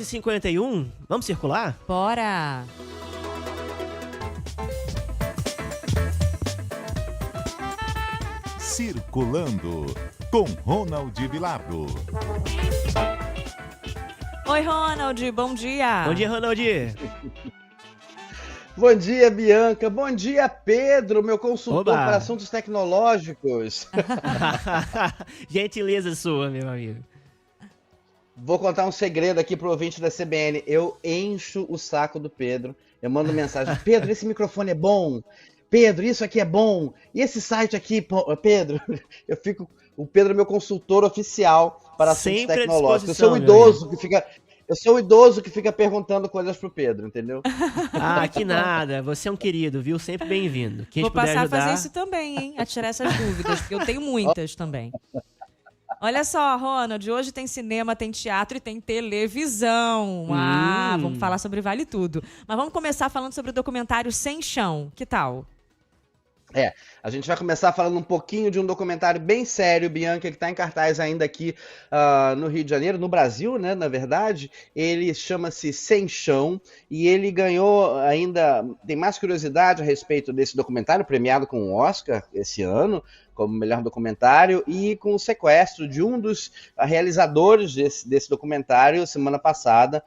2h51, vamos circular? Bora! Circulando, com Ronald Vilardo. Oi, Ronald, bom dia! Bom dia, Ronald! Bom dia, Bianca. Bom dia, Pedro, meu consultor Oba. para assuntos tecnológicos. Gentileza sua, meu amigo. Vou contar um segredo aqui pro ouvinte da CBN. Eu encho o saco do Pedro. Eu mando mensagem. Pedro, esse microfone é bom. Pedro, isso aqui é bom. E esse site aqui, Pedro? O Pedro é meu consultor oficial para assuntos Sempre à tecnológicos. Eu disposição, sou o meu idoso que fica perguntando coisas pro Pedro, entendeu? Ah, que nada. Você é um querido, viu? Sempre bem-vindo. Quem Vou puder passar ajudar... a fazer isso também, hein? A tirar essas dúvidas, porque eu tenho muitas também. Olha só, Ronald, hoje tem cinema, tem teatro e tem televisão. Vamos falar sobre Vale Tudo. Mas vamos começar falando sobre o documentário Sem Chão. Que tal? A gente vai começar falando um pouquinho de um documentário bem sério, Bianca, que está em cartaz ainda aqui no Rio de Janeiro, no Brasil, né, na verdade. Ele chama-se Sem Chão e ele ganhou ainda, tem mais curiosidade a respeito desse documentário, premiado com um Oscar esse ano, como melhor documentário, e com o sequestro de um dos realizadores desse documentário semana passada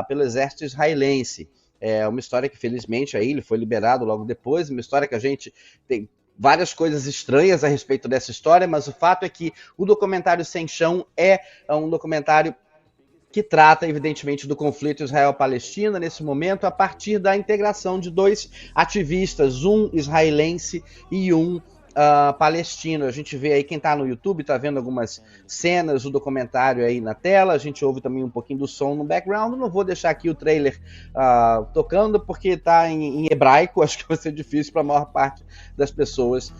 pelo exército israelense. É uma história que, felizmente, aí ele foi liberado logo depois, uma história que a gente tem várias coisas estranhas a respeito dessa história, mas o fato é que o documentário Sem Chão é um documentário que trata, evidentemente, do conflito Israel-Palestina nesse momento, a partir da integração de dois ativistas, um israelense e um palestino. A gente vê aí, quem está no YouTube está vendo algumas cenas do documentário aí na tela, a gente ouve também um pouquinho do som no background. Não vou deixar aqui o trailer tocando porque está em hebraico, acho que vai ser difícil para a maior parte das pessoas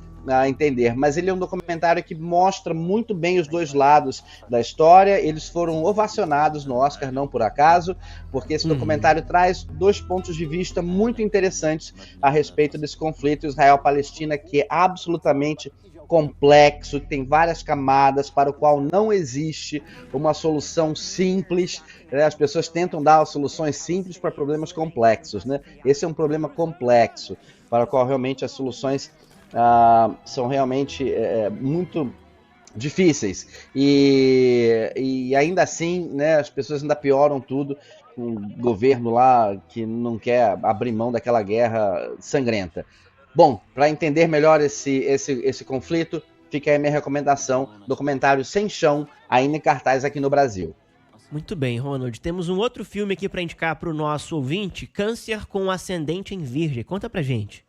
entender, mas ele é um documentário que mostra muito bem os dois lados da história. Eles foram ovacionados no Oscar, não por acaso, porque esse documentário traz dois pontos de vista muito interessantes a respeito desse conflito Israel-Palestina, que é absolutamente complexo, tem várias camadas, para o qual não existe uma solução simples, né? As pessoas tentam dar soluções simples para problemas complexos, né? Esse é um problema complexo, para o qual realmente as soluções são realmente muito difíceis e ainda assim, né, as pessoas ainda pioram tudo com um governo lá que não quer abrir mão daquela guerra sangrenta. Bom, para entender melhor esse conflito, fica aí a minha recomendação, documentário Sem Chão, ainda em cartaz aqui no Brasil. Muito bem, Ronald. Temos um outro filme aqui para indicar para o nosso ouvinte, Câncer com Ascendente em Virgem. Conta pra gente.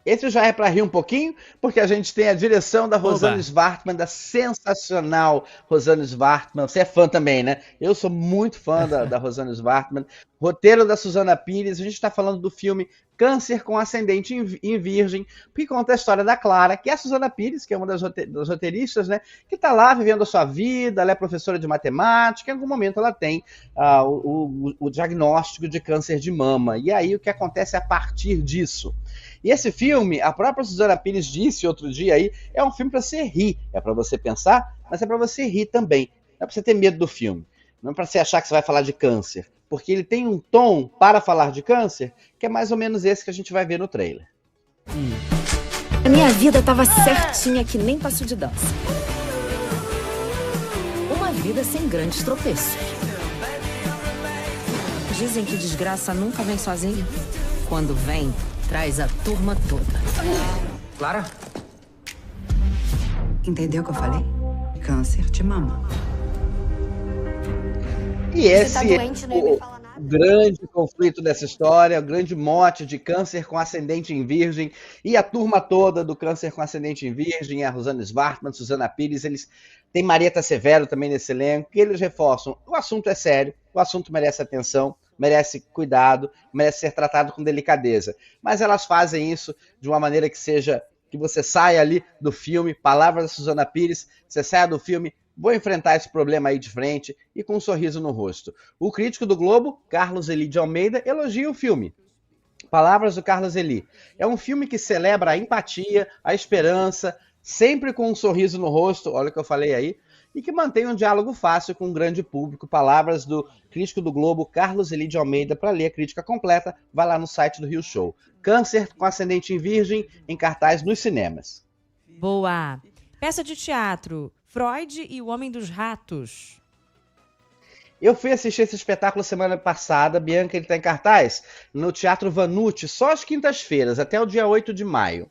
Esse já é para rir um pouquinho, porque a gente tem a direção da Rosane Svartman, da sensacional Rosane Svartman. Você é fã também, né? Eu sou muito fã da Rosane Svartman. Roteiro da Susana Pires. A gente está falando do filme Câncer com Ascendente em Virgem, que conta a história da Clara, que é a Susana Pires, que é uma das roteiristas, né? Que está lá vivendo a sua vida, ela é professora de matemática, em algum momento ela tem o diagnóstico de câncer de mama. E aí o que acontece a partir disso? E esse filme, a própria Susana Pires disse outro dia aí, é um filme para você rir, é para você pensar, mas é para você rir também. Não é para você ter medo do filme, não é para você achar que você vai falar de câncer, porque ele tem um tom para falar de câncer que é mais ou menos esse que a gente vai ver no trailer. A minha vida tava certinha que nem passo de dança. Uma vida sem grandes tropeços. Dizem que desgraça nunca vem sozinha. Quando vem, traz a turma toda. Clara? Entendeu o que eu falei? Câncer de mama. E esse é o grande conflito dessa história, o grande mote de Câncer com Ascendente em Virgem, e a turma toda do Câncer com Ascendente em Virgem, a Rosane Svartman, Susana Pires, eles têm Marieta Severo também nesse elenco, que eles reforçam. O assunto é sério, o assunto merece atenção, merece cuidado, merece ser tratado com delicadeza. Mas elas fazem isso de uma maneira que seja, que você saia ali do filme, palavras da Susana Pires, você saia do filme, vou enfrentar esse problema aí de frente e com um sorriso no rosto. O crítico do Globo, Carlos Eli de Almeida, elogia o filme. Palavras do Carlos Eli. É um filme que celebra a empatia, a esperança, sempre com um sorriso no rosto, olha o que eu falei aí, e que mantém um diálogo fácil com um grande público. Palavras do crítico do Globo, Carlos Eli de Almeida. Para ler a crítica completa, vai lá no site do Rio Show. Câncer com ascendente em Virgem, em cartaz nos cinemas. Boa. Peça de teatro, Freud e o Homem dos Ratos. Eu fui assistir esse espetáculo semana passada, Bianca, ele está em cartaz, no Teatro Vanucci, só às quintas-feiras, até o dia 8 de maio.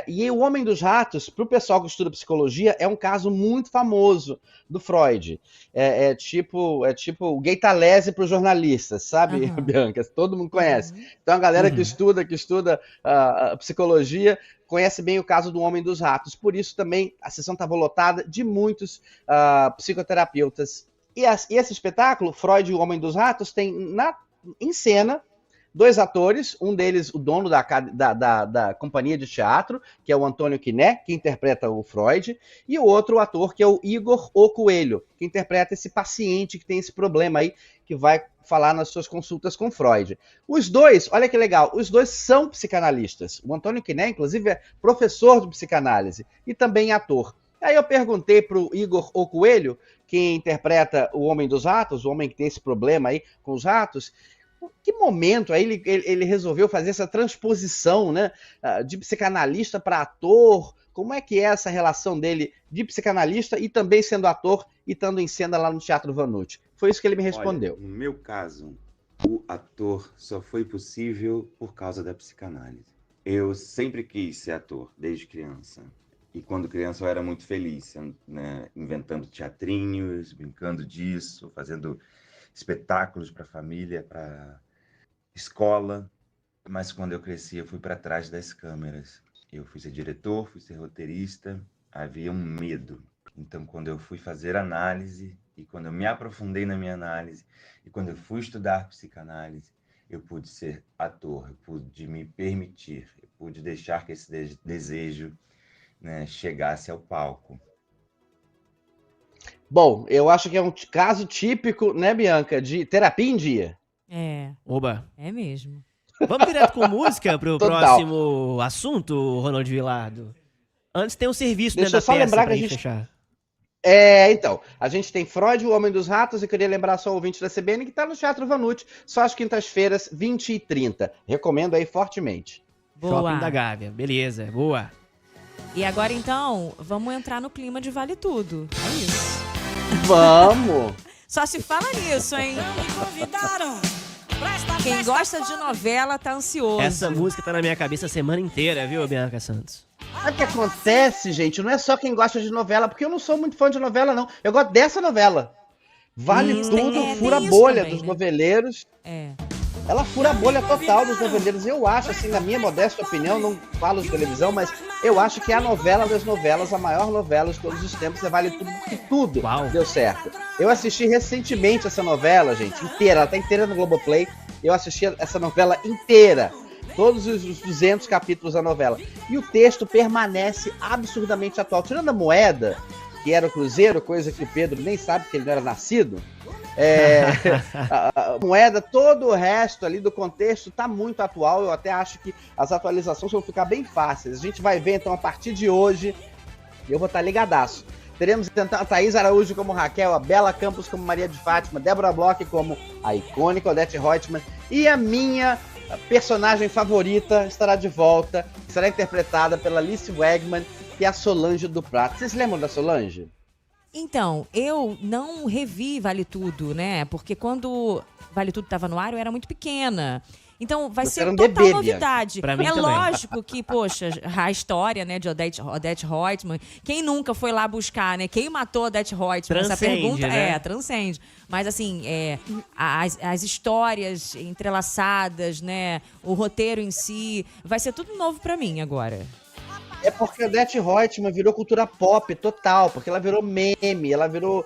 E o Homem dos Ratos, para o pessoal que estuda psicologia, é um caso muito famoso do Freud. É tipo o Gay Talese para os jornalistas, sabe, Bianca? Todo mundo conhece. Então a galera que estuda a psicologia conhece bem o caso do Homem dos Ratos. Por isso também a sessão estava lotada de muitos psicoterapeutas. E esse espetáculo, Freud e o Homem dos Ratos, tem em cena 2 atores, um deles o dono da companhia de teatro, que é o Antônio Quiné, que interpreta o Freud, e o outro ator, que é o Igor O Coelho, que interpreta esse paciente que tem esse problema aí, que vai falar nas suas consultas com Freud. Os dois, olha que legal, os dois são psicanalistas. O Antônio Quiné, inclusive, é professor de psicanálise e também ator. Aí eu perguntei para o Igor O Coelho, que interpreta o Homem dos Ratos, o homem que tem esse problema aí com os ratos, que momento aí ele resolveu fazer essa transposição, né, de psicanalista para ator? Como é que é essa relação dele de psicanalista e também sendo ator e estando em cena lá no Teatro Vanucci? Foi isso que ele me respondeu. Olha, no meu caso, o ator só foi possível por causa da psicanálise. Eu sempre quis ser ator, desde criança. E quando criança eu era muito feliz, né, inventando teatrinhos, brincando disso, fazendo espetáculos para a família, para escola. Mas quando eu cresci, eu fui para trás das câmeras. Eu fui ser diretor, fui ser roteirista, havia um medo. Então, quando eu fui fazer análise, e quando eu me aprofundei na minha análise, e quando eu fui estudar psicanálise, eu pude ser ator, eu pude me permitir, eu pude deixar que esse desejo, né, chegasse ao palco. Bom, eu acho que é um caso típico, né, Bianca, de terapia em dia. Oba. É mesmo. Vamos direto com música pro Total. próximo assunto, Ronald Vilardo. Antes tem um serviço Deixa dentro eu da só peça lembrar pra que a gente gente- fechar. Então, a gente tem Freud, o Homem dos Ratos, e queria lembrar só o ouvinte da CBN que está no Teatro Vanucci, só às quintas-feiras, 20h30. Recomendo aí fortemente. Boa. Shopping da Gávea. Beleza, boa. E agora, então, vamos entrar no clima de Vale Tudo. É isso. Vamos! Só se fala nisso, hein? Quem gosta de novela tá ansioso. Essa música tá na minha cabeça a semana inteira, viu, Bianca Santos? Sabe o que acontece, gente? Não é só quem gosta de novela, porque eu não sou muito fã de novela, não. Eu gosto dessa novela. Vale Isso, Tudo, tem fura a isso bolha também, dos né? noveleiros. É. Ela fura a bolha total dos noveleiros. Eu acho, assim, na minha modesta opinião, não falo de televisão, mas eu acho que é a novela das novelas, a maior novela de todos os tempos, é Vale Tudo, porque tudo Uau. deu certo. Eu assisti recentemente essa novela, gente, inteira. Ela tá inteira no Globoplay. Eu assisti essa novela inteira. Todos os 200 capítulos da novela. E o texto permanece absurdamente atual. Tirando a moeda, que era o Cruzeiro, coisa que o Pedro nem sabe, porque ele não era nascido. A moeda, todo o resto ali do contexto tá muito atual. Eu até acho que as atualizações vão ficar bem fáceis. A gente vai ver, então, a partir de hoje, eu vou estar ligadaço. Teremos então a Thaís Araújo como Raquel, a Bela Campos como Maria de Fátima, Débora Bloch como a icônica Odete Reutemann, e a minha personagem favorita estará de volta, será interpretada pela Alice Wegman, que é a Solange do Prato. Vocês lembram da Solange? Então, eu não revi Vale Tudo, né? Porque quando Vale Tudo estava no ar, eu era muito pequena. Então, vai Você ser era um total bebê, novidade. Pra mim É também. lógico que, poxa, a história, né, de Odete Reutemann, quem nunca foi lá buscar, né? Quem matou Odete Reutemann? Essa Transcende, pergunta né? transcende. Mas, assim, as histórias entrelaçadas, né? O roteiro em si, vai ser tudo novo pra mim agora. É porque a Odete Reutemann virou cultura pop total, porque ela virou meme, ela virou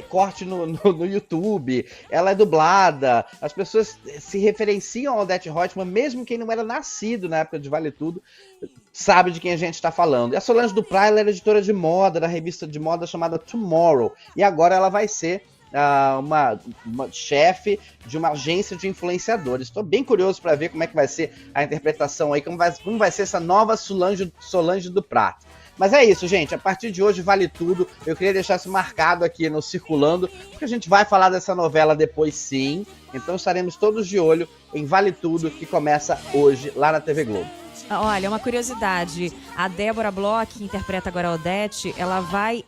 corte no YouTube, ela é dublada, as pessoas se referenciam a Odete Reutemann, mesmo quem não era nascido na época de Vale Tudo, sabe de quem a gente está falando. E a Solange Duprat, ela era editora de moda, da revista de moda chamada Tomorrow, e agora ela vai ser uma chefe de uma agência de influenciadores. Estou bem curioso para ver como é que vai ser a interpretação aí, como vai ser essa nova Solange Duprat. Mas é isso, gente. A partir de hoje vale tudo. Eu queria deixar isso marcado aqui no Circulando, porque a gente vai falar dessa novela depois sim. Então estaremos todos de olho em Vale Tudo, que começa hoje lá na TV Globo. Olha, uma curiosidade. A Débora Bloch, que interpreta agora a Odete, ela vai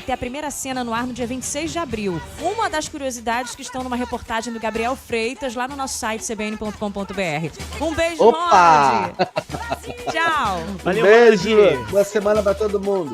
ter a primeira cena no ar no dia 26 de abril. Uma das curiosidades que estão numa reportagem do Gabriel Freitas lá no nosso site cbn.com.br. Um beijo, Opa! Ronald! Tchau! Valeu, Beijo! Ronald. Boa semana pra todo mundo!